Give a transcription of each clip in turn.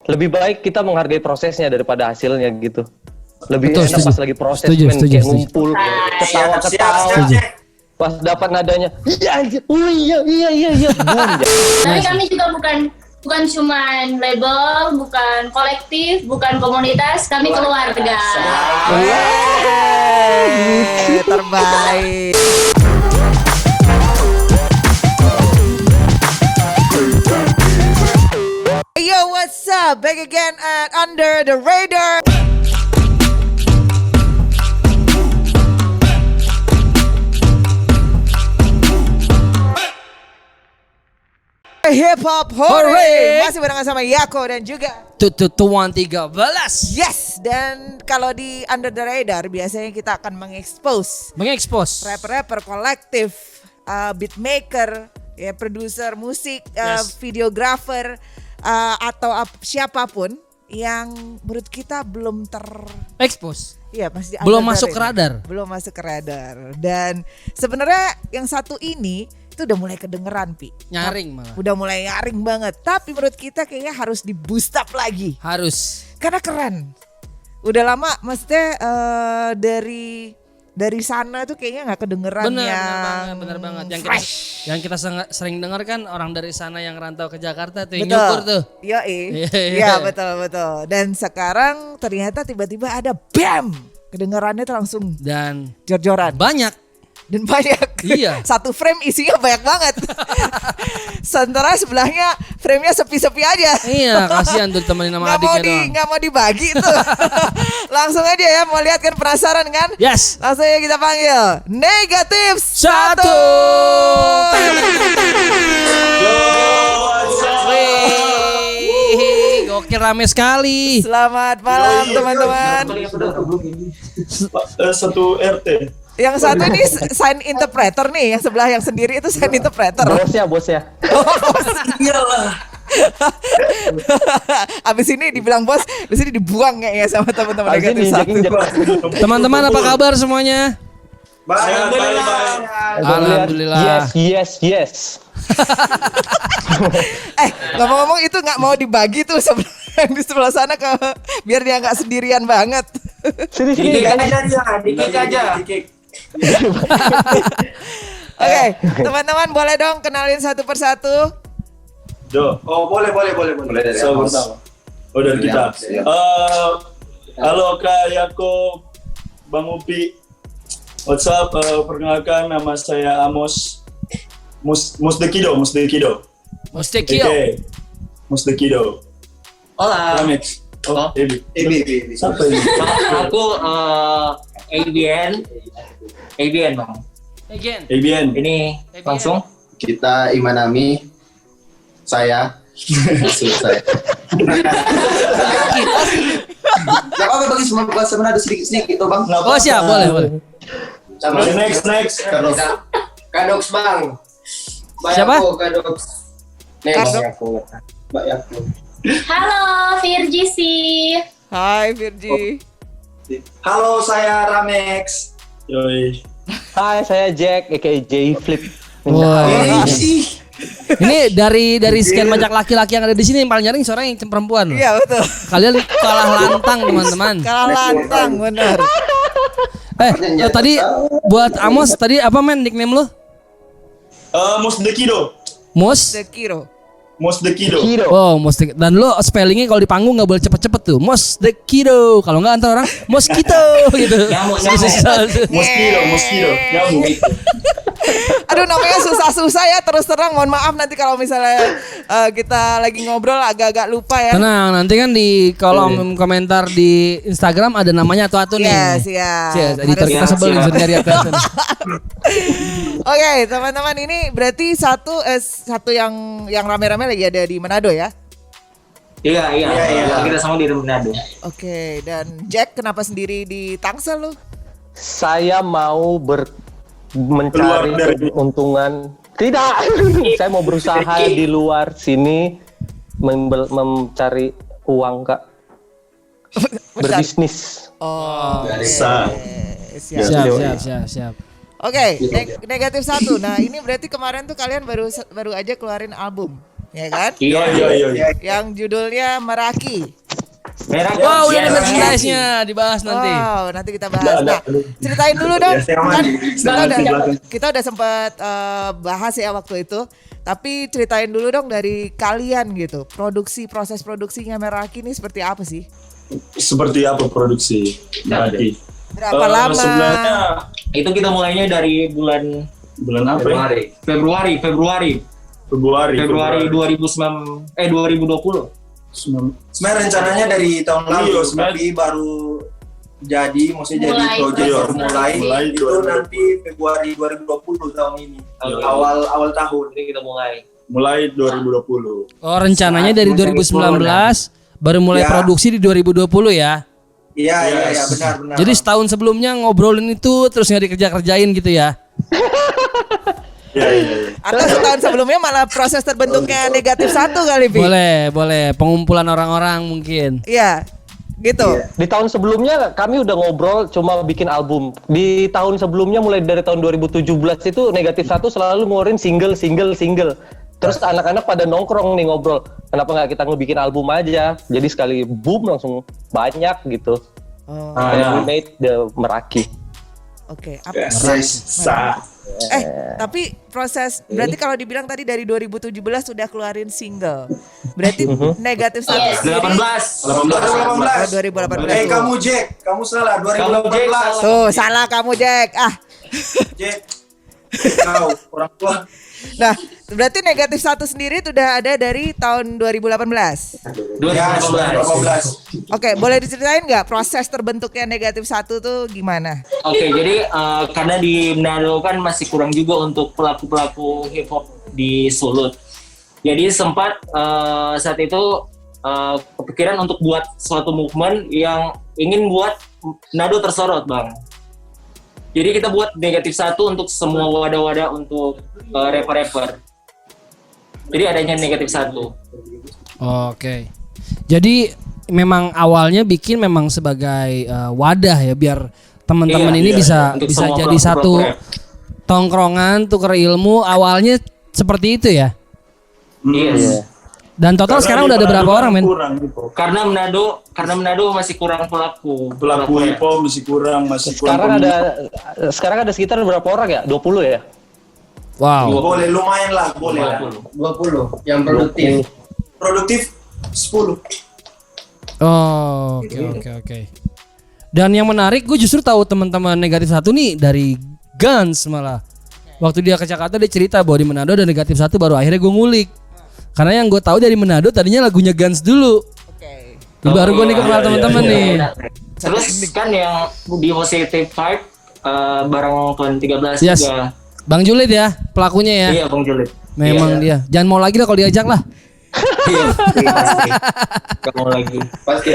lebih baik kita menghargai prosesnya daripada hasilnya gitu. Lebih Betul, enak setuju. pas lagi proses Setuju, men, setuju, kayak setuju. ngumpul, ketawa-ketawa. Setuju. Pas dapat nadanya, iya anjir, oh iya, boom. Tapi kami juga bukan cuman label, bukan kolektif, bukan komunitas, kami keluarga. Terbaik. Yo, what's up? Back again at Under the Radar. Hip Hop Hore. Masih barengan sama Yako dan juga Tuan 13. Yes. Dan kalau di Under the Radar biasanya kita akan mengekspos rapper-rapper kolektif, beatmaker, ya produser musik, videografer, atau siapapun yang menurut kita belum Expose. Iya, masih Belum under the masuk ke radar. Belum masuk ke radar. Dan sebenarnya yang satu ini itu udah mulai kedengeran, Pi. Nyaring malah. Udah mulai nyaring banget. Tapi menurut kita kayaknya harus di boost up lagi. Harus. Karena keren. Udah lama maksudnya dari sana tuh kayaknya nggak kedengeran Bener banget. fresh. Yang kita sering dengar kan orang dari sana yang rantau ke Jakarta tuh yang Betul. nyukur tuh. Iya, betul. Dan sekarang ternyata tiba-tiba ada BAM. Kedengerannya tuh langsung Dan jor-joran. banyak. Dan banyak. Iya. Satu frame isinya banyak banget. Sementara sebelahnya frame-nya sepi-sepi aja. Iya, kasihan tuh temenin sama adiknya doang. Nggak mau dibagi tuh. Langsung aja ya, mau lihat kan, penasaran kan? Yes. Langsung aja kita panggil Negatif 1. Wih, gokil rame sekali. Selamat malam teman-teman. Satu RT. Yang satu ini sign interpreter nih, yang sebelah yang sendiri itu sign interpreter. Bosnya. Iyalah. Abis ini dibilang bos, abis ini dibuang kayaknya sama teman-teman Abis ini Negatif 1. Teman-teman apa kabar semuanya? Alhamdulillah. Alhamdulillah. Yes. Ngomong-ngomong itu nggak mau dibagi tuh yang di sebelah sana biar dia nggak sendirian banget. Sini. Dikik aja. Oke, teman-teman boleh dong kenalin satu persatu. Oh, boleh. So, pertama. Oh, dari kita. Halo Kak Yako, Bang Upi. What's up? Perkenalkan, nama saya Amos Musdekido. Mustekio. Okay. Musdekido. Hola. Ramex. Oh, Ebi. Siapa ini? Aku ABN bang. Again. ABN. Ini langsung. Kita Imanami, saya, maksud saya. Gak apa-apa bagi semua bahasa Manado sedikit-sedikit gitu bang. Nggak Oh apa-apa. siap, boleh. Sama Next. Kadox bang. Siapa? Kadox. Mbak Yako. Halo, Virgi sih. Hai Virgi. Halo, saya Ramex. Yoi. Hai, saya Jack, aka J Flip. Wah. Ini dari sekian banyak laki-laki yang ada di sini yang paling nyaring suara yang perempuan. Iya betul. Kalian kalah lantang teman-teman. Kalah lantang bener. Tadi buat Amos tadi apa men nickname lu? Musdekido. Sekiro. Musdekido. Oh, dan lo spellingnya kalau di panggung nggak boleh cepet-cepet tuh. Mosdekido. Kalau nggak antar orang mosquito gitu. Nyamuk. Mosquito. Nyamuk. Aduh namanya susah-susah ya, terus terang mohon maaf nanti kalau misalnya kita lagi ngobrol agak-agak lupa ya. Tenang, nanti kan di kolom komentar di Instagram ada namanya atu-atu nih. Siap. Editor kita sebel bisa nyari atu-atu. Oke, teman-teman, ini berarti satu yang rame-rame lagi ada di Manado ya. Iya. Kita sama di Manado. Oke, dan Jack kenapa sendiri di Tangsel lu? Saya mau mencari Keluar dari- keuntungan. Tidak. Saya mau berusaha di luar sini mencari uang, Kak. Berbisnis. Oh, Bisa. Siap. Oke, Negatif 1. Nah, ini berarti kemarin tuh kalian baru aja keluarin album. ya kan? Iya, iya, iya. Yang judulnya Meraki. Merah. Wow, udah ada Yes. merchandise-nya dibahas nanti. Wow, nanti kita bahas. Nah, ceritain dulu dong. Kan kita udah sempat bahas ya waktu itu. Tapi ceritain dulu dong dari kalian gitu. Proses produksinya Meraki ini seperti apa sih? Seperti apa produksi Meraki? Berapa lama? Sebenarnya Itu kita mulainya dari bulan bulan apa ya? Februari Februari 2020. Sebenarnya rencananya dari tahun lalu, Iya, sebenarnya. tapi baru jadi, maksudnya jadi Mulai. proyek baru Mulai itu 2020. nanti Februari 2020 tahun ini, Oke. awal tahun. Jadi kita Mulai 2020. Oh, rencananya dari 2019 baru mulai Ya. produksi di 2020 ya. Iya, Yes. benar. Jadi setahun sebelumnya ngobrolin itu terus nggak dikerja-kerjain gitu ya. Iya. Atau setahun sebelumnya malah proses terbentuknya negatif 1 kali, Bi? Boleh. Pengumpulan orang-orang mungkin. Iya, gitu. Di tahun sebelumnya kami udah ngobrol cuma bikin album. Di tahun sebelumnya mulai dari tahun 2017 itu Negatif 1 selalu ngeluarin single. Terus anak-anak pada nongkrong nih ngobrol. Kenapa nggak kita ngebikin album aja? Jadi sekali boom langsung banyak gitu. Oh, And we made the Meraki. oke. Tapi proses berarti kalau dibilang tadi dari 2017 sudah keluarin single. Berarti negatif 1 Yes. sendiri 2018. 2018. Kamu Jack, kamu salah. 2018. Tuh, salah kamu, Jack. Jack, kau orang tua. Nah, berarti negatif 1 sendiri sudah ada dari tahun 2018. Ya, 2018. Oke, boleh diceritain nggak proses terbentuknya negatif 1 tuh gimana? Oke, jadi karena di Manado kan masih kurang juga untuk pelaku-pelaku hip hop di Sulut. Jadi sempat saat itu kepikiran untuk buat suatu movement yang ingin buat Manado tersorot, Bang. Jadi kita buat negatif 1 untuk semua wadah-wadah untuk rapper-rapper. Jadi adanya negatif 1. Oke. Jadi memang awalnya bikin memang sebagai wadah ya biar teman-teman Iya, ini iya. bisa Untuk bisa semua jadi pelaku satu rap. tongkrongan tuker ilmu awalnya seperti itu ya. Yes. Dan total sekarang udah ada berapa orang, men? Kurang gitu. Karena Manado masih kurang pelaku Hip hop masih kurang, Sekarang ada sekitar berapa orang ya? 20 ya? Wow. Boleh, lumayan lah, boleh lah. 20. 20 yang produktif. Produktif 10. Oh, oke. Dan yang menarik, gue justru tahu teman-teman negatif 1 nih dari Guns malah. Waktu dia ke Jakarta dia cerita bahwa di Manado ada negatif 1 baru akhirnya gue ngulik. Karena yang gue tahu dari Manado tadinya lagunya Guns dulu. Oke. Baru gue nih kenal teman-teman nih. Terus kan yang di Positive Vibe bareng Tuan 13 Yes. juga. Bang Julid ya pelakunya ya. Iya, Bang Julid. Memang dia. Jangan mau lagi lah kalau diajak lah. Iya, pasti. Gak mau lagi. Pasti.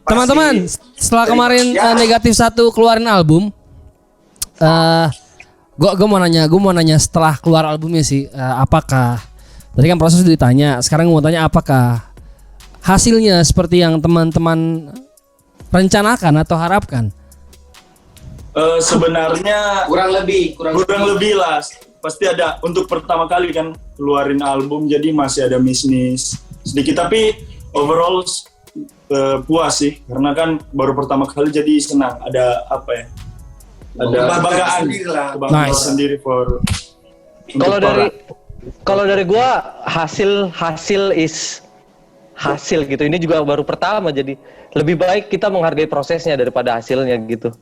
Teman-teman, setelah kemarin negatif 1 keluarin album, gue mau nanya setelah keluar albumnya sih, apakah tadi kan proses udah ditanya, sekarang gue mau tanya apakah hasilnya seperti yang teman-teman rencanakan atau harapkan? Sebenarnya Kurang lebih lah. Pasti ada untuk pertama kali kan keluarin album, jadi masih ada miss sedikit, tapi overall puas sih, karena kan baru pertama kali jadi senang, ada apa ya? Ada kebanggaan Nice. sendiri Kalau dari gua hasil is hasil gitu. Ini juga baru pertama, jadi lebih baik kita menghargai prosesnya daripada hasilnya gitu.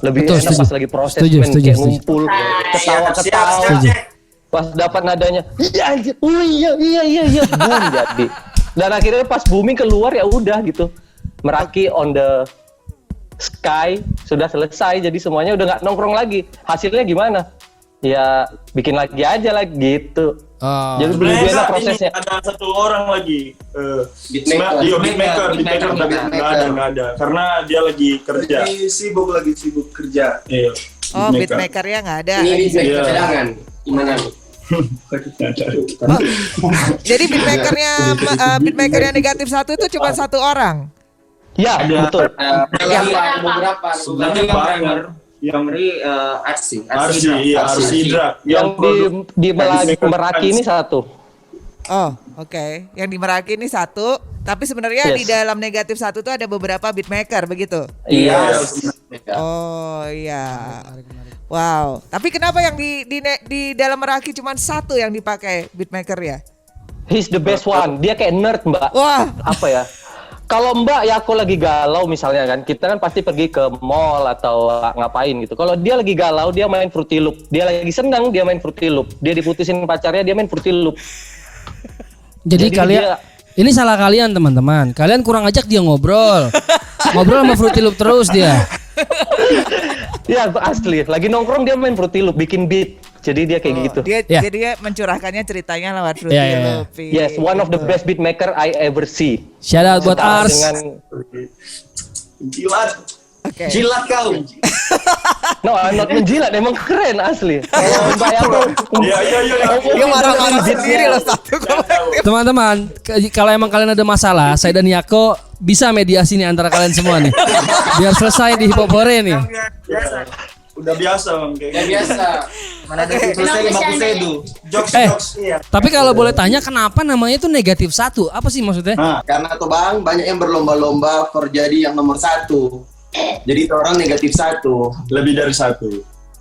Lebih Betul, enak setuju. pas lagi proses, Setuju, kayak setuju. ngumpul, ketawa-ketawa. Setuju. Pas dapat nadanya, iya anjir, iya, boom jadi. Dan akhirnya pas booming keluar ya udah gitu. Meraki on the sky sudah selesai, jadi semuanya udah nggak nongkrong lagi. Hasilnya gimana? Ya bikin lagi aja lah gitu. Jadi lebih enak prosesnya. Ada satu orang lagi Beatmaker. beatmaker nggak ada karena dia lagi kerja. Lagi sibuk kerja. Iya. Oh, beatmaker-nya nggak ada. Iya. Cadangan. Gimana? Jadi beatmakernya negatif 1 itu cuma 1 orang. Ya betul. Beberapa. Nanti yang driver. Yang Dari Arsi iya Arsi Indra. Yang di Beatmaker Meraki ini satu. Oh, oke. Yang di Meraki ini satu, tapi sebenarnya di Yes. dalam negatif satu tuh ada beberapa beatmaker begitu. Iya. Oh iya. Wow. Tapi kenapa yang di dalam Meraki cuma satu yang dipakai beatmaker ya? He's the best one. Dia kayak nerd, Mbak. Wah. Apa ya? Kalau Mbak Yako lagi galau misalnya kan, kita kan pasti pergi ke mall atau ngapain gitu. Kalau dia lagi galau, dia main Fruity Loop. Dia lagi senang, dia main Fruity Loop. Dia diputusin pacarnya, dia main Fruity Loop. Jadi kalian ini salah kalian teman-teman. Kalian kurang ajak dia ngobrol. Ngobrol sama Fruity Loop terus dia. Ya asli, lagi nongkrong dia main Fruity Loop, bikin beat. Jadi dia kayak gitu. Dia Ya. jadi dia mencurahkannya ceritanya lewat Fruity Ya, ya, ya. Loop. Yes, one of the best beat maker I ever see. Shout out buat Ars. Dengan Jilat. Oke. Jilat kau. no, I'm not menjilat, emang keren asli. Kalau Mbak Yako, Iya. Dia marah-marah sendiri loh satu kolektif. Teman-teman, kalau emang kalian ada masalah, saya dan Yako bisa mediasi nih antara kalian semua nih. Biar selesai di Hip Hop Hore nih. Udah biasa Bang kayak Gak gitu. biasa. Mana ada selesai 50 sedu. Jokes. Iya. Tapi kalau boleh tanya kenapa namanya itu negatif satu? Apa sih maksudnya? Nah, Karena tuh Bang, banyak yang berlomba-lomba for jadi yang nomor 1. Jadi itu orang negatif 1. lebih dari satu.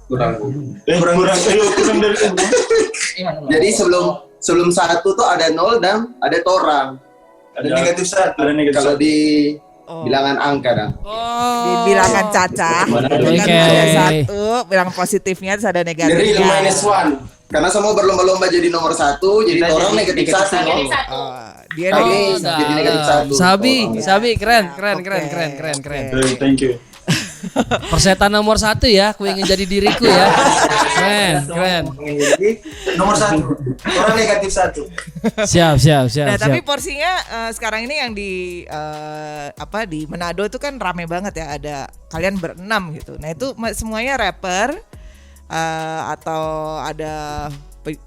Kurang. Kurang dari Jadi sebelum 1 tuh ada 0 dan ada torang. Ada negatif 1. Ada negatif Kalau satu. di bilangan angka dah. Di bilangan caca. Oke. Kan ada satu, bilang positifnya terus ada Jadi negatifnya. -1. Karena semua berlomba-lomba jadi nomor 1, jadi orang negatif 1. Negatif satu. Dia Oh, negatif. jadi negatif 1. Sabi keren. Thank you. Persetan nomor 1 ya, aku ingin jadi diriku ya. Keren. Jadi nomor 1. Orang negatif 1. Siap. Nah, tapi porsinya sekarang ini yang di di Manado itu kan rame banget ya, ada kalian berenam gitu. Nah, itu semuanya rapper atau ada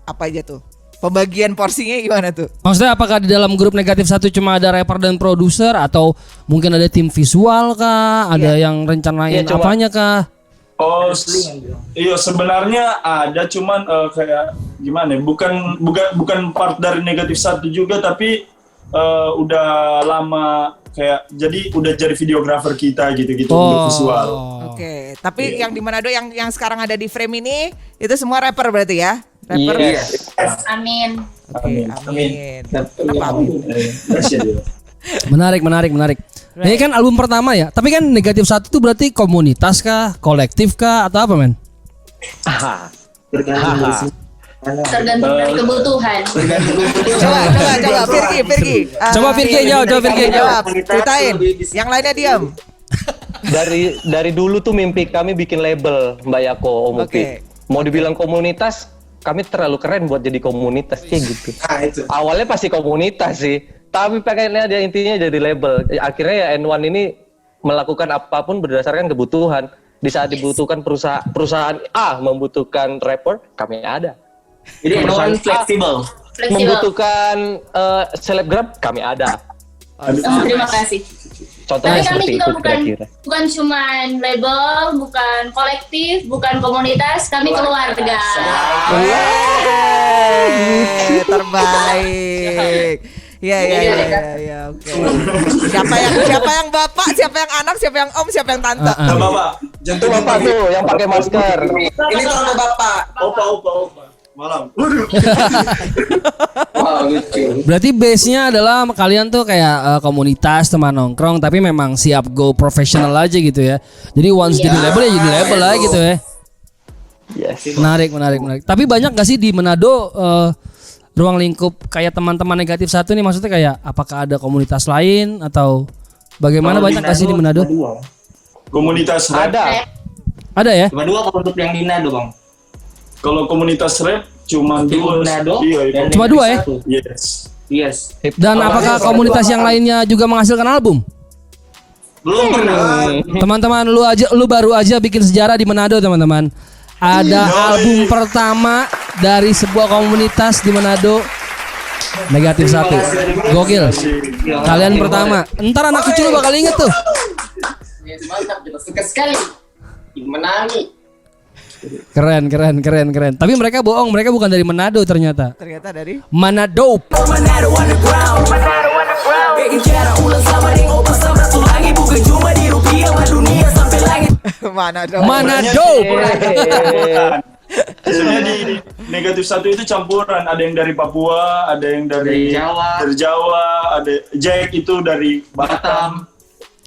apa aja tuh? Pembagian porsinya gimana tuh? Maksudnya apakah di dalam grup negatif satu cuma ada rapper dan produser atau mungkin ada tim visual kah? Ada yang rencanain Iya, cuma- apanya kah? Oh, iya sebenarnya ada cuman kayak gimana? Ya, bukan part dari negatif 1 juga tapi udah lama kayak udah jadi videografer kita gitu untuk visual. Oke, tapi yang di Manado yang sekarang ada di frame ini itu semua rapper berarti ya? Rapper. Yes. Amin. Oke, amin. Apa amin? Menarik. Ini kan album pertama ya. Tapi kan negatif satu itu berarti komunitas kah, kolektif kah, atau apa men? Tergantung dari kebutuhan. Coba Firgi. Coba Firgi jawab. Ceritain. Yang lainnya diam. Dari dulu tuh mimpi kami bikin label, Mbak Yako, Om Upi. Oke. Mau dibilang komunitas, kami terlalu keren buat jadi komunitas kayak gitu. Itu. Awalnya pasti komunitas sih, tapi pengennya dia intinya jadi label. Akhirnya ya N1 ini melakukan apapun berdasarkan kebutuhan. Di saat dibutuhkan perusahaan A membutuhkan rapper, kami ada. Jadi Perusahaan non fleksibel. Fleksibel. Membutuhkan selebgram, kami ada. Terima kasih. Contohnya Tapi kami seperti juga itu kira-kira. bukan cuman label, bukan kolektif, bukan komunitas, kami keluarga. Terbaik. Ya, oke. Siapa yang bapak, siapa yang anak, siapa yang om, siapa yang tante? Bapak, Itu bapak tuh yang pakai masker. Ini kalau bapak. opa. Malam. Wah, lucu. Berarti base-nya adalah kalian tuh kayak komunitas teman nongkrong tapi memang siap go profesional aja gitu ya. Jadi once jadi label ya jadi label lah gitu ya. Yes. Menarik. Tapi banyak gak sih di Manado ruang lingkup kayak teman-teman negatif satu nih, maksudnya kayak apakah ada komunitas lain atau bagaimana? Banyak gak sih di Manado? Komunitas rap. Ada ya? Cuma 2 untuk yang di Nado, Bang. Kalau komunitas rap cuma Di 2. Nado Iya. dan Cuma negatif 2 ya? 1. Yes. Dan apakah komunitas yang lainnya juga menghasilkan album? Belum pernah. Teman-teman, lu baru aja bikin sejarah di Manado, teman-teman. Ada album pertama dari sebuah komunitas di Manado, negatif satu. Gokil. Kalian pertama. Ntar anak kecil bakal inget tuh. Mantap, kita suka sekali. menangi. Keren. Tapi mereka bohong, mereka bukan dari Manado ternyata. Ternyata dari Manado. Manado. Manado. Sebenarnya di negatif 1 itu campuran, ada yang dari Papua, ada yang dari Jawa, ada Jack itu dari Batam.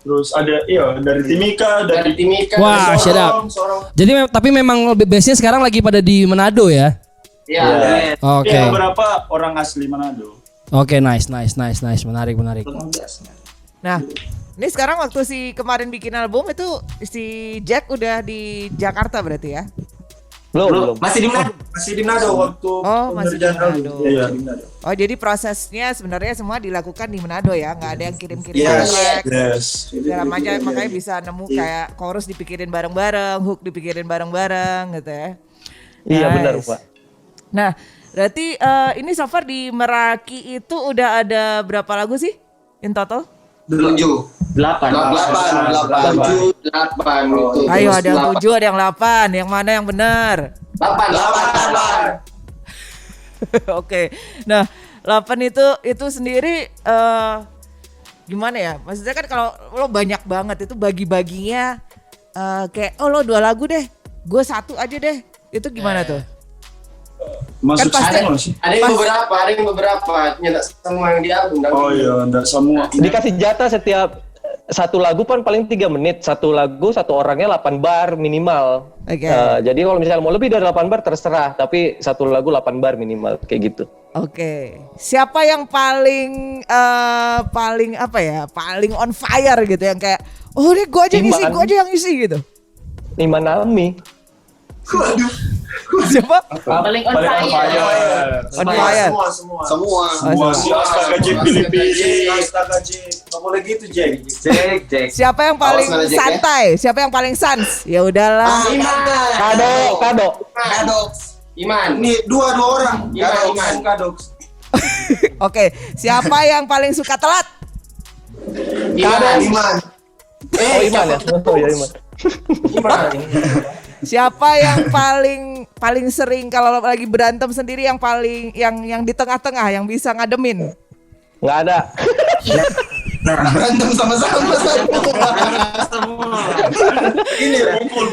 Terus ada dari Timika, dari Wah, sedap. Jadi tapi memang base-nya sekarang lagi pada di Manado ya. Iya. Oke. Ya, beberapa orang asli Manado. Oke, nice. Menarik. Nah, ini sekarang waktu si kemarin bikin album itu si Jack udah di Jakarta berarti ya? Belum. Masih di Manado waktu masih di Manado. Iya, di Manado. Oh, jadi prosesnya sebenarnya semua dilakukan di Manado ya, nggak ada yang kirim-kirim Yes. segala macam, makanya bisa nemu kayak chorus dipikirin bareng-bareng, hook dipikirin bareng-bareng gitu ya. Iya Nice. benar Pak. Nah, berarti ini so far di Meraki itu udah ada berapa lagu sih in total? 8. Ayo, ada yang 7, ada yang 8. Yang mana yang benar? 8. Oke. Nah, 8 itu sendiri gimana ya? Maksudnya kan kalau lo banyak banget itu bagi-baginya kayak lo 2 lagu deh, gue 1 aja deh. Itu gimana tuh? Masuk Kan pasti- semua sih. Ada yang beberapa, nyetak semua yang di album. Oh iya, enggak semua. Dikasih jatah setiap satu lagu kan paling 3 menit. Satu lagu satu orangnya 8 bar minimal. Oke. Jadi kalau misalnya mau lebih dari 8 bar terserah, tapi satu lagu 8 bar minimal kayak gitu. Oke. Siapa yang paling apa ya? Paling on fire gitu yang kayak ini gue aja ngisi, gue aja yang ngisi gitu. Iman Ami. Siapa? Paling on fire. On fire. Semua. Si Astaga Jack Filipina. Nggak boleh gitu, Jack. Siapa yang paling Awas, Jack, ya. santai? Siapa yang paling sans? Ya udahlah. Kado. Iman. Ini dua orang. Iman. Oke. Siapa yang paling suka telat? Iman. Oh Iman ya. Oh ya Iman. Siapa yang paling sering kalau semua berantem sendiri yang paling yang di tengah-tengah yang bisa ngademin? Nggak ada. Berantem sama-sama. Ini pukul.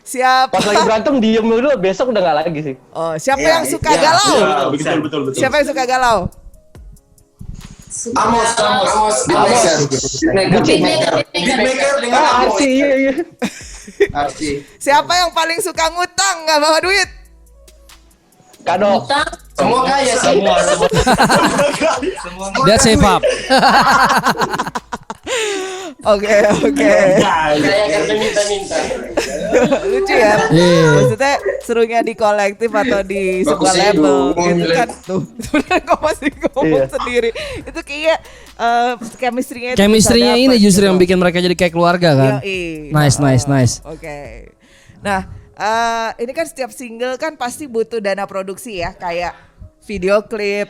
Siapa? Pas lagi berantem diem dulu, besok udah nggak lagi sih. Oh, siapa yang suka galau? Iya, betul. Siapa yang suka galau? Amos. Beatmaker dengan Amos. Arsi, iya. Arsi. Siapa yang paling suka ngutang nggak bawa duit? Kado. Semua kaya sih. Dia save up. Oke. Kaya karena minta-minta. Lucu ya. Iya. Maksudnya serunya di kolektif atau di sebuah Bagusnya label dong, itu gila. kan tuh. Sebenarnya kok masih ngomong Iya. sendiri. Itu kayak chemistry-nya itu Chemistry-nya bisa ini dapet justru gitu. yang bikin mereka jadi kayak keluarga kan. Yoi. Nice. Oke. Nah, ini kan setiap single kan pasti butuh dana produksi ya, kayak video klip,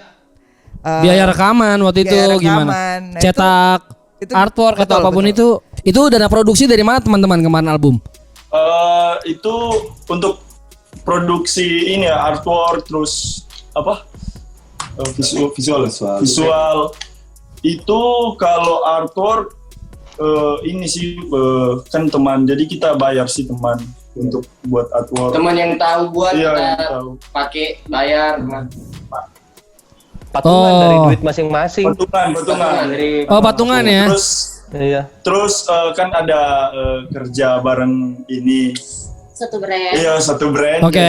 Biaya rekaman waktu itu biaya gimana? rekaman. Nah, Cetak, itu- artwork atau betul, apapun betul. itu dana produksi dari mana teman-teman kemarin album? Itu untuk produksi ini ya, artwork, terus apa? Visual. Itu kalau artwork ini sih kan teman, jadi kita bayar sih teman untuk buat artwork. Teman yang tahu buat Iya, kita yang tahu. pakai bayar. Patungan Oh. dari duit masing-masing. Patungan. Dari Oh, patungan ya. Iya. Terus kan ada kerja bareng ini. Satu brand. Iya, satu brand. Oke.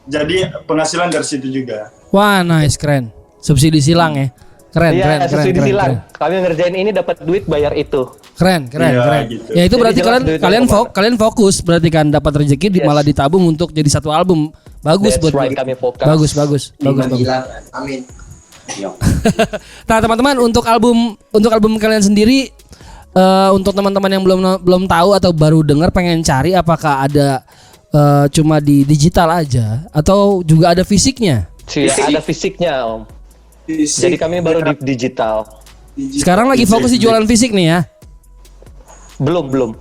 Jadi penghasilan dari situ juga. Wah, nice, keren. Subsidi silang ya. Keren. Iya, subsidi silang. Kami ngerjain ini dapat duit bayar itu. Keren. Iya, gitu. Ya itu Jadi berarti jelas duitnya kalian fokus berarti kan dapat rezeki Yes. malah ditabung untuk jadi satu album. Bagus That's buat right, kami fokus. Bagus. Amin. Nah, teman-teman untuk album kalian sendiri untuk teman-teman yang belum tahu atau baru dengar pengen cari apakah ada cuma di digital aja atau juga ada fisiknya? Ada fisiknya, Om. Jadi kami baru di digital. Sekarang lagi fokus di jualan fisik nih ya. Belum.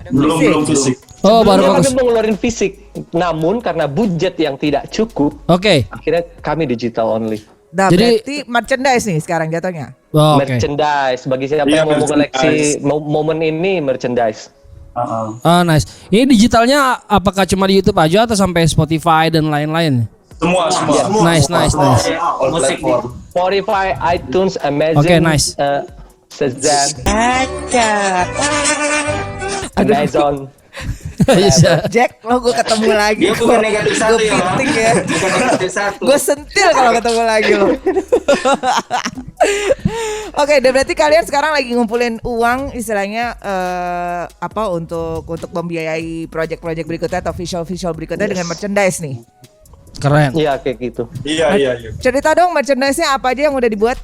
Belum fisik. Oh, baru Sebelumnya fokus. kami mau ngeluarin fisik, namun karena budget yang tidak cukup, Oke. akhirnya kami digital only. Nah, Jadi- berarti merchandise nih sekarang jatuhnya. Oh, oke. Merchandise, bagi siapa Iya, yang mau koleksi merchandise. momen ini, merchandise. Ah, nice. Ini digitalnya apakah cuma di YouTube aja atau sampai Spotify dan lain-lain? Semua. Nice. All Musik platform. Spotify, iTunes, Amazon, Oke, nice. Shazam, Amazon. Bisa. Jack, lo gue ketemu lagi. Dia bukan negatif satu ya, Bang. Gue ya. Bukan negatif satu. Gue sentil kalau ketemu lagi lo. Oke, dan berarti kalian sekarang lagi ngumpulin uang istilahnya untuk membiayai project-project berikutnya atau visual berikutnya dengan merchandise nih. Keren. Iya, kayak gitu. Iya. Cerita dong merchandise-nya apa aja yang udah dibuat?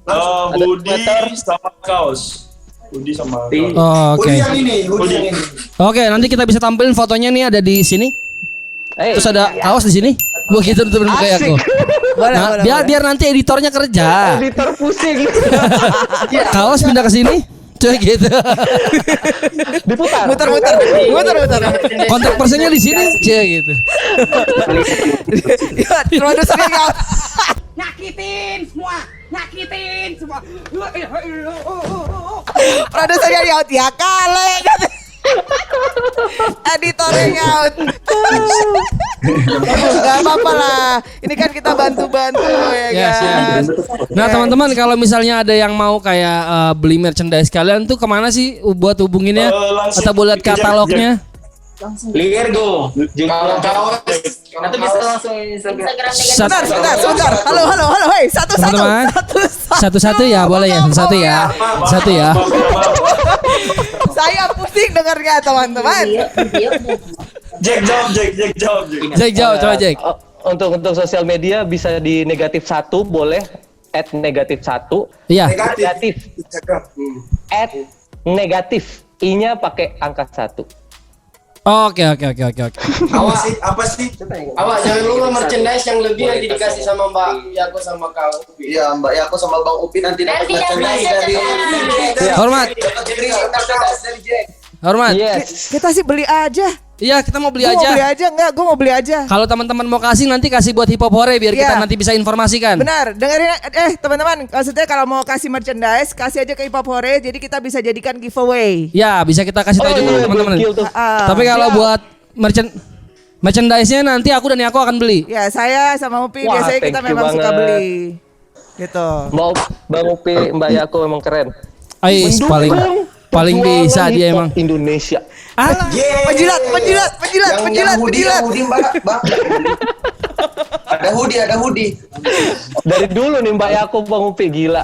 Hoodie sweater. sama kaos. Hoodie sama kaos. Oh, oke. Hoodie yang ini. Oke, nanti kita bisa tampilin fotonya nih ada di sini. Terus ada kaos di sini. Begitu tuh kayak aku. Boleh, Nah, boleh, biar boleh. biar nanti editornya kerja. Editor pusing. Kaos pindah ke sini. Coba gitu. Diputar. Muter. Kontak personnya di sini. Coba gitu. Ya, produsernya nyaut. Nyakitin semua. Produsernya nyaut ya kale. Editornya nyaut. Gak apa-apa lah. Ini kan kita bantu-bantu ya Yes, kan. yes. Nah teman-teman kalau misalnya ada yang mau kayak beli merchandise kalian tuh kemana sih buat hubunginnya? Langsung Atau buat ke katalognya? Liergo. Kalau kaos Atau bisa langsung Instagram. Instagram negatif. Sebentar. Halo, hei, Teman-teman. satu. Satu-satu ya boleh ya. Satu ya. Satu ya. Saya pusing dengarnya teman-teman. Jack jawab. Jack jawab coba Jack. Untuk sosial media bisa di -1 boleh @-1. Iya. Negatif. @negatif. I-nya pakai angka 1. Oke. awas apa sih? Awas jangan lupa merchandise yang lebih nanti dikasih sama Mbak Yako sama kau. Iya, Mbak Yako sama Bang Upin nanti dapat Nanti dapat merchandise dari merchandise. Hormat. dari Jack. Hormat. Yes. Kita sih beli aja. Iya kita mau beli Gue mau beli aja. aja enggak? Gue mau beli aja. Kalau teman-teman mau kasih nanti kasih buat hip hop hore biar kita Iya. nanti bisa informasikan. Benar, dengerin teman-teman, maksudnya kalau mau kasih merchandise, kasih aja ke Hip Hop Hore, jadi kita bisa jadikan giveaway. Ya bisa kita kasih tahu juga ke teman-teman. gokil tuh. Tapi kalau buat merchandise-nya nanti aku dan Yako akan beli. Ya, saya sama Upi Wah, biasanya kita thank you memang suka banget. beli. Gitu. Mau Bang Upi, Mbak Yako memang keren. Ais paling Perjuangan bisa dia hip hop emang. Indonesia. Alah. Penjilat. Yang hoodie, Mbak. Ada hoodie. Dari dulu nih Mbak Yako, Bang Upi gila.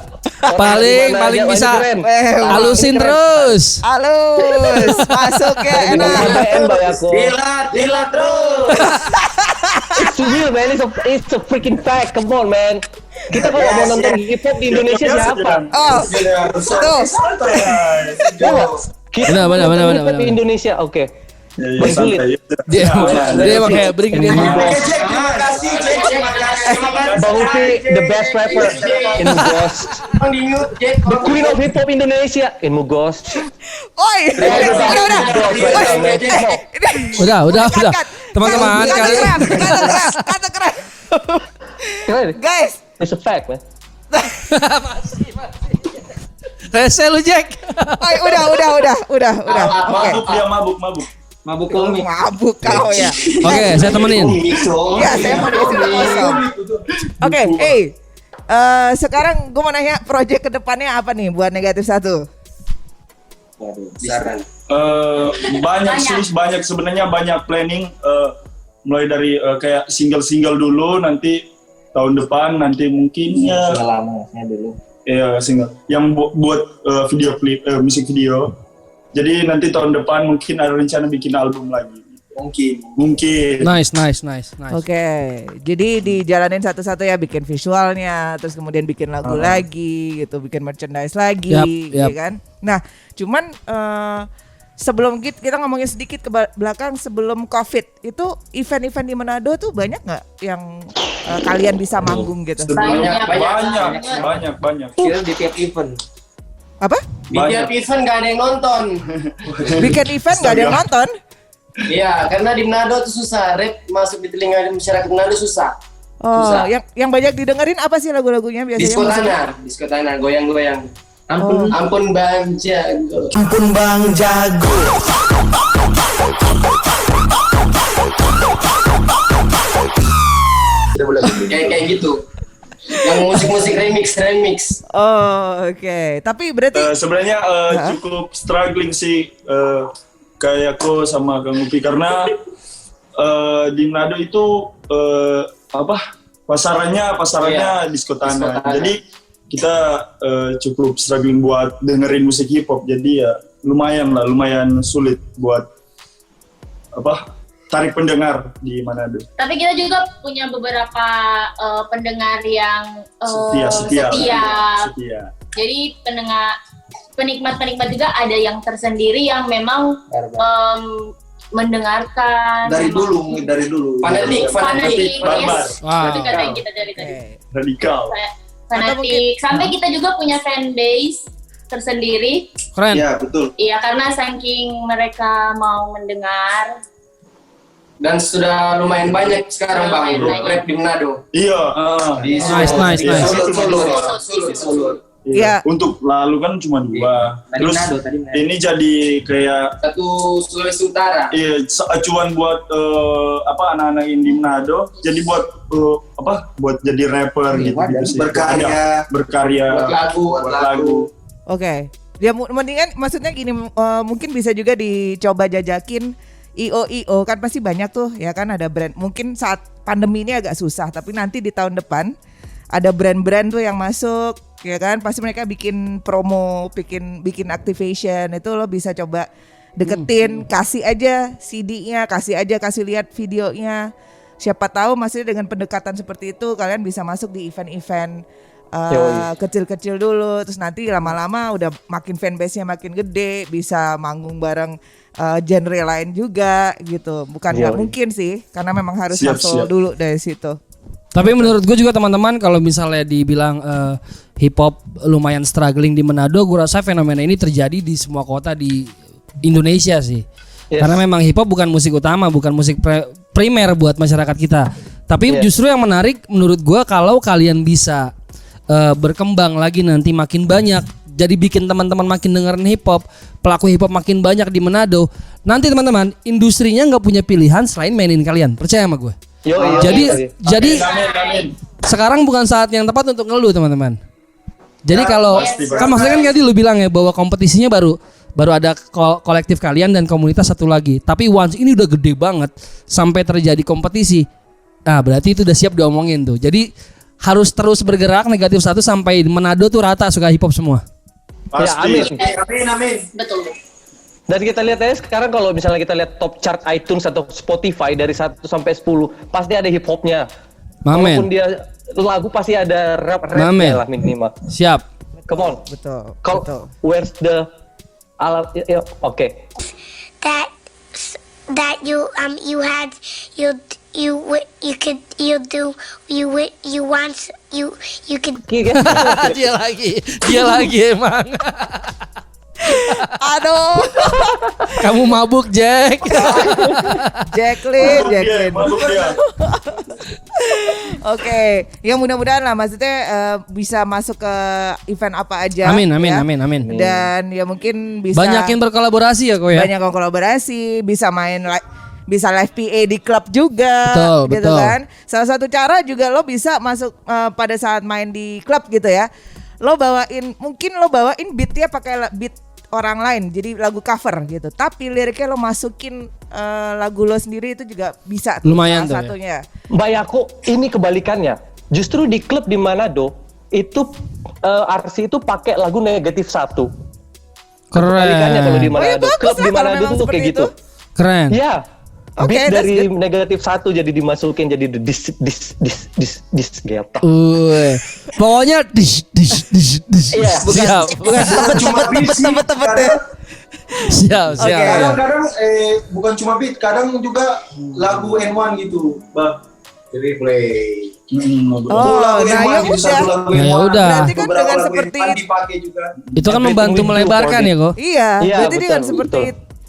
Paling Gimana aja, bisa ini keren. halusin Ini keren. terus. Halus, masuk ya Ini enak. BBM, Mbak Yako. Dilat terus. It's real man, it's a freaking fact. Come on man. Kita kalau mau nonton hip hop di Indonesia siapa? Oh, tuh. Ya nggak? Kita Benar, mau nonton hip hop benar. di Indonesia, oke. Ya, Bang Sulit. santai. Dia emang kayak bring dia. Terima kasih Jack. Bang Upi, the best rapper in Mugos. Bang di mute Jack. The queen of hip hop Indonesia in Mugos. Oi, udah. Udah. Teman-teman kalian Kata keren. Keren. Guys, It's a fact man. rese lu Jack. oi, udah. Oke. Mabuk dia mabuk. Mabuk komik. Mabuk kau ya. Oke, saya temenin. Ya, saya mau dikasih kosong. Oke, sekarang gue mau nanya project kedepannya apa nih buat negatif 1? Banyak sebenarnya banyak planning mulai dari kayak single dulu nanti tahun depan nanti mungkin ya dulu. ya single yang buat video klip musik video. Jadi nanti tahun depan mungkin ada rencana bikin album lagi. Mungkin. Nice. Oke, jadi dijalanin satu-satu ya, bikin visualnya, terus kemudian bikin lagu lagi, gitu, bikin merchandise lagi, Yap. ya kan? Nah, cuman sebelum kita ngomongin sedikit ke belakang sebelum COVID itu event-event di Manado tuh banyak nggak yang kalian bisa manggung gitu? Banyak. Kita di tiap event. Apa? Di tiap event gak ada yang nonton. Bikin event gak ada yang nonton? Iya, karena di Manado tuh susah. Rap masuk di telinga masyarakat Manado susah. Oh, Susah. yang banyak didengerin apa sih lagu-lagunya biasanya? Disko Tanah, goyang-goyang. Ampun Bang Jago. Ampun Bang Jago. Kayak gitu. Yang musik-musik remix. Oh, oke. Tapi berarti Sebenarnya cukup struggling sih kayak aku sama Kang Upi karena di Manado itu pasarannya Disko Tanah. Jadi kita cukup struggling buat dengerin musik hip hop. Jadi ya lumayan sulit buat tarik pendengar di Manado. Tapi kita juga punya beberapa pendengar yang setia. Jadi penikmat juga ada yang tersendiri yang memang mendengarkan dari dulu. Fanatik. Yes. Wow. Itu kata kita dari tadi. Radikal. Fanatik. Sampai kita juga punya fan base tersendiri. Keren. Iya, betul. Iya, karena saking mereka mau mendengar. Dan sudah lumayan banyak sekarang Bang Lumayan grup rap di Manado. Iya. Di Nice. Solo. Iya. Untuk lalu kan cuma 2. Terus ini jadi kayak satu Sulawesi Utara. Iya, acuan buat anak-anak indie Manado. Jadi buat jadi rapper gitu sih. Berkarya. Buat lagu. Oke. Ya mendingan maksudnya gini mungkin bisa juga dicoba jajakin IO kan pasti banyak tuh ya kan ada brand. Mungkin saat pandemi ini agak susah tapi nanti di tahun depan ada brand-brand tuh yang masuk ya kan pasti mereka bikin promo, bikin activation itu lo bisa coba deketin, kasih aja CD-nya, kasih lihat videonya. Siapa tahu maksudnya dengan pendekatan seperti itu kalian bisa masuk di event-event kecil-kecil dulu terus nanti lama-lama udah makin fanbase-nya makin gede bisa manggung bareng genre lain juga gitu bukan nggak mungkin sih karena memang harus hustle dulu dari situ. Tapi menurut gue juga teman-teman kalau misalnya dibilang hip hop lumayan struggling di Manado, gue rasa fenomena ini terjadi di semua kota di Indonesia sih. Yes. Karena memang hip hop bukan musik utama, bukan musik primer buat masyarakat kita. Tapi justru yang menarik menurut gue kalau kalian bisa berkembang lagi nanti makin banyak, jadi bikin teman-teman makin dengerin hip hop, pelaku hip hop makin banyak di Manado. Nanti teman-teman industrinya nggak punya pilihan selain mainin kalian, percaya sama gue. Jadi sekarang bukan saat yang tepat untuk ngeluh teman-teman. Jadi kalau kan maksudnya kan tadi lu bilang ya bahwa kompetisinya baru ada kolektif kalian dan komunitas satu lagi. Tapi once ini udah gede banget sampai terjadi kompetisi. Nah, berarti itu udah siap diomongin tuh. Jadi harus terus bergerak negatif satu sampai Manado tuh rata suka hip hop semua. Pasti. Ya, amin. Betul. Dan kita lihat aja sekarang kalau misalnya kita lihat top chart iTunes atau Spotify dari 1 sampai 10 pasti ada hip hopnya. Walaupun dia lagu pasti ada rapnya lah minimal. Siap. Come on. Betul. Where's the alat? Okay. That you could. Dia lagi emang. Aduh. Kamu mabuk Jack. Jacqueline. Oke, yang mudah-mudahan lah maksudnya bisa masuk ke event apa aja. Amin. Dan ya mungkin bisa banyakin berkolaborasi ya kok ya. Banyak kolaborasi, bisa main bisa live PA di klub juga, gitu kan. Salah satu cara juga lo bisa masuk pada saat main di klub gitu ya. Lo bawain beatnya pakai beat orang lain, jadi lagu cover gitu. Tapi liriknya lo masukin lagu lo sendiri itu juga bisa. Lumayan salah tuh satunya. Ya. Mbak Yako, ini kebalikannya. Justru di klub di Manado itu RC itu pakai lagu Negatif 1. Kebalikannya kalau di Manado. Klub di Manado tuh kayak gitu. Keren. Iya. Beat dari Negatif 1 jadi dimasukin jadi dis gitu. Pokoknya dis. Iya, siap. Bukan tebet ya. Siap. Kadang-kadang bukan cuma beat, kadang juga lagu N1 gitu, Bang. Jadi play. Oh, nah ya udah. Ya udah. Berarti kan dengan seperti dipakai juga. Itu kan membantu melebarkan ya kok. iya, Iya, berarti dengan betul, seperti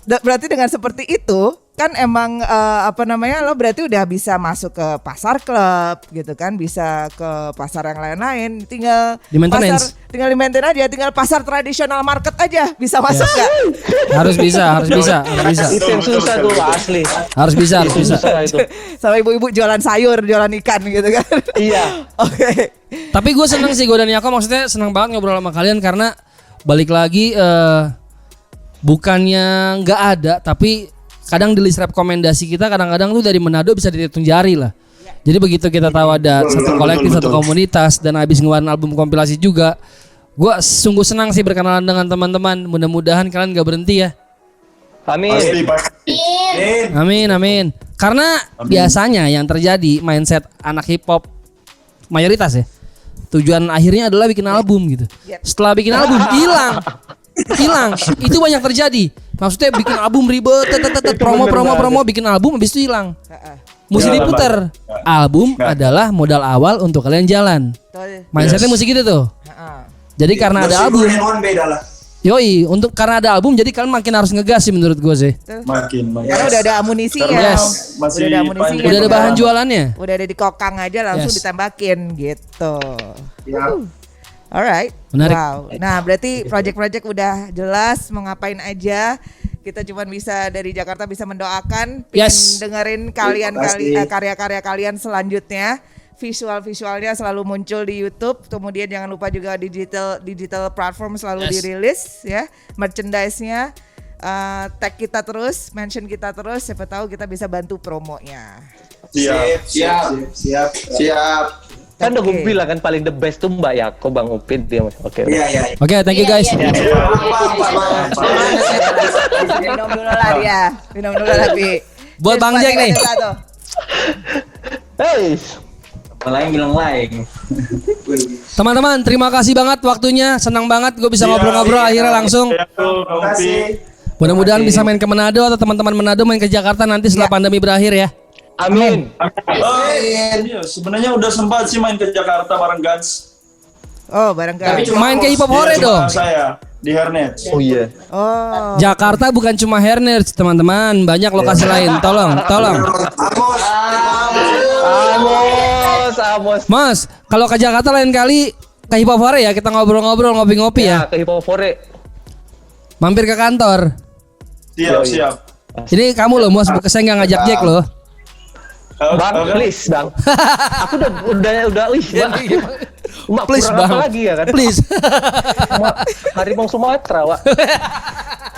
berarti dengan seperti itu kan emang lo berarti udah bisa masuk ke pasar klub gitu kan, bisa ke pasar yang lain-lain, tinggal Di maintenance. tinggal di maintain aja, tinggal pasar tradisional market aja bisa masuk nggak? Harus bisa. Itu yang susah tuh asli. Harus bisa. Susah itu. Sama ibu-ibu jualan sayur, jualan ikan gitu kan. Iya. Oke. Tapi gue seneng sih, gue dan Yako maksudnya seneng banget ngobrol sama kalian karena balik lagi bukannya nggak ada, tapi kadang di list rekomendasi kita kadang-kadang tuh dari Manado bisa dihitung jari lah. Jadi begitu kita tahu ada satu kolektif, satu komunitas dan habis ngeluarin album kompilasi juga, gue sungguh senang sih berkenalan dengan teman-teman. Mudah-mudahan kalian nggak berhenti ya. Amin. Amin. Karena biasanya yang terjadi mindset anak hip hop mayoritas ya, tujuan akhirnya adalah bikin album gitu. Setelah bikin album hilang. Itu banyak terjadi. Maksudnya bikin album ribet, promo bikin album habis itu hilang. Mesti diputer. Album adalah modal awal untuk kalian jalan. Mindsetnya mesti gitu tuh. Jadi karena ada album, yoi, karena ada album jadi kalian makin harus ngegas sih menurut gue sih. Makin. Karena udah ada amunisinya. Yes. Masih Udah ada amunisinya. Udah ada bahan jualannya. Udah ada di kokang aja langsung Yes. ditembakin gitu. Ya. Alright. Menarik. Wow. Nah, berarti project-project udah jelas mau ngapain aja. Kita cuma bisa dari Jakarta bisa mendoakan, pengen Yes. dengerin karya-karya kalian selanjutnya. Visual-visualnya selalu muncul di YouTube. Kemudian jangan lupa juga digital platform selalu dirilis ya. Merchandise-nya tag kita terus, mention kita terus, siapa tahu kita bisa bantu promonya. Siap. Kan udah gue bilang kan paling the best tuh Mbak Yako, Bang Upin dia. Oke. Iya. Oke, thank you guys. Minum dulu lah dia. Minum dulu lah Bi. Buat Bang Jack nih. Hey. Lain bilang lain. Teman-teman, terima kasih banget waktunya. Senang banget gue bisa ngobrol-ngobrol akhirnya langsung. Terima kasih. Mudah-mudahan bisa main ke Manado atau teman-teman Manado main ke Jakarta nanti setelah pandemi berakhir ya. Amin. Iya, sebenarnya udah sempat sih main ke Jakarta bareng Guns. Oh, barangkali. Main ke Hip Hop Hore Iya, dong. Saya di Hernet. Oh iya. Oh. Jakarta bukan cuma Herners, teman-teman, banyak lokasi lain. Tolong. Amos. Mas, kalau ke Jakarta lain kali ke Hip Hop Hore ya, kita ngobrol-ngobrol, ngopi-ngopi ya. Ke Hip Hop Hore. Mampir ke kantor. Siap. Ini kamu loh, Mas, saya nggak ngajak Jack loh. Bang, please, Bang. Aku udah Bang. Please, kurang Bang. apa lagi ya kan? Please. Harimau Sumatera, Wak.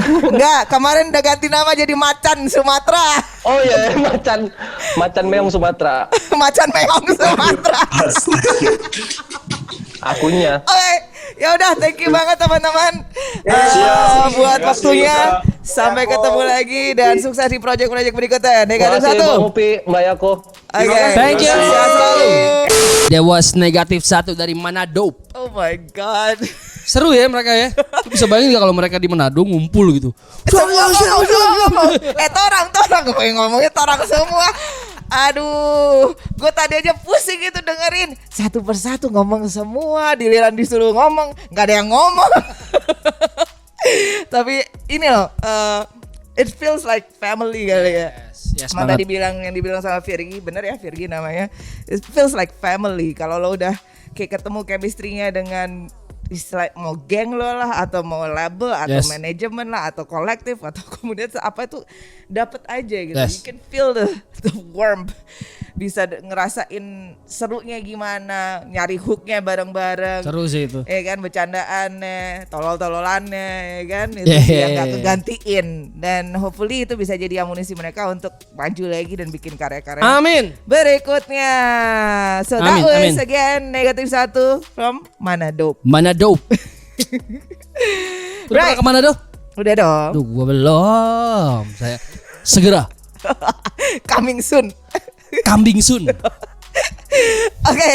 Enggak, kemarin udah ganti nama jadi Macan Sumatera. Oh iya, macan meong Sumatera. Macan Meong Sumatera. Akunya. Oke, ya udah, thank you banget teman-teman buat Terima kasih, waktunya. Kak. Sampai ketemu lagi dan sukses di project-project berikutnya. Negatif Makasih, satu. Bang Upi, Mbak Yako. Oke, Thank you. Sehat selalu. There was negatif 1 dari Manado. Oh my god. Seru ya mereka ya. Lu bisa bayangin gak kalau mereka di Manado ngumpul gitu. Semua. Torang gue pengen ngomongnya torang semua. Aduh, gue tadi aja pusing gitu dengerin satu persatu ngomong semua, giliran disuruh ngomong nggak ada yang ngomong. Tapi ini loh, it feels like family kali ya. Yes, Sama banget. tadi yang dibilang sama Virgi, bener ya Virgi namanya. It feels like family. Kalau lo udah kayak ketemu chemistry-nya dengan istilah mau geng lo lah atau mau label atau Yes. manajemen lah atau kolektif atau komunitas apa itu dapat aja gitu. Yes. You can feel the warmth. Bisa ngerasain serunya gimana, nyari hooknya bareng-bareng. Seru sih itu. Ya kan, bercandaannya, tolol-tololannya, ya kan, itu Yeah, yang yeah, gak yeah. kegantiin. Dan hopefully itu bisa jadi amunisi mereka untuk maju lagi dan bikin karya-karya Amin. berikutnya. So that Amin, was amin. again negatif 1 from Manado. Manado. Udah Right. pernah ke Manado? Udah dong. Duh, gua belum. Saya segera Coming soon. kambing sun. Oke,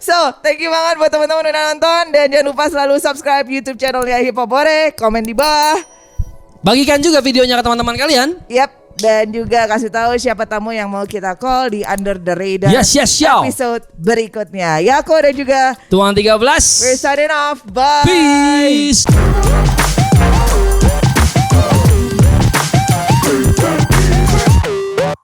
so thank you banget buat teman-teman udah nonton dan jangan lupa selalu subscribe YouTube channelnya Hip Hop Hore, komen di bawah. Bagikan juga videonya ke teman-teman kalian. Yap, dan juga kasih tahu siapa tamu yang mau kita call di Under the Radar Yes, episode berikutnya. Yako dan juga Tuan 13. we're signing off. Bye. Peace.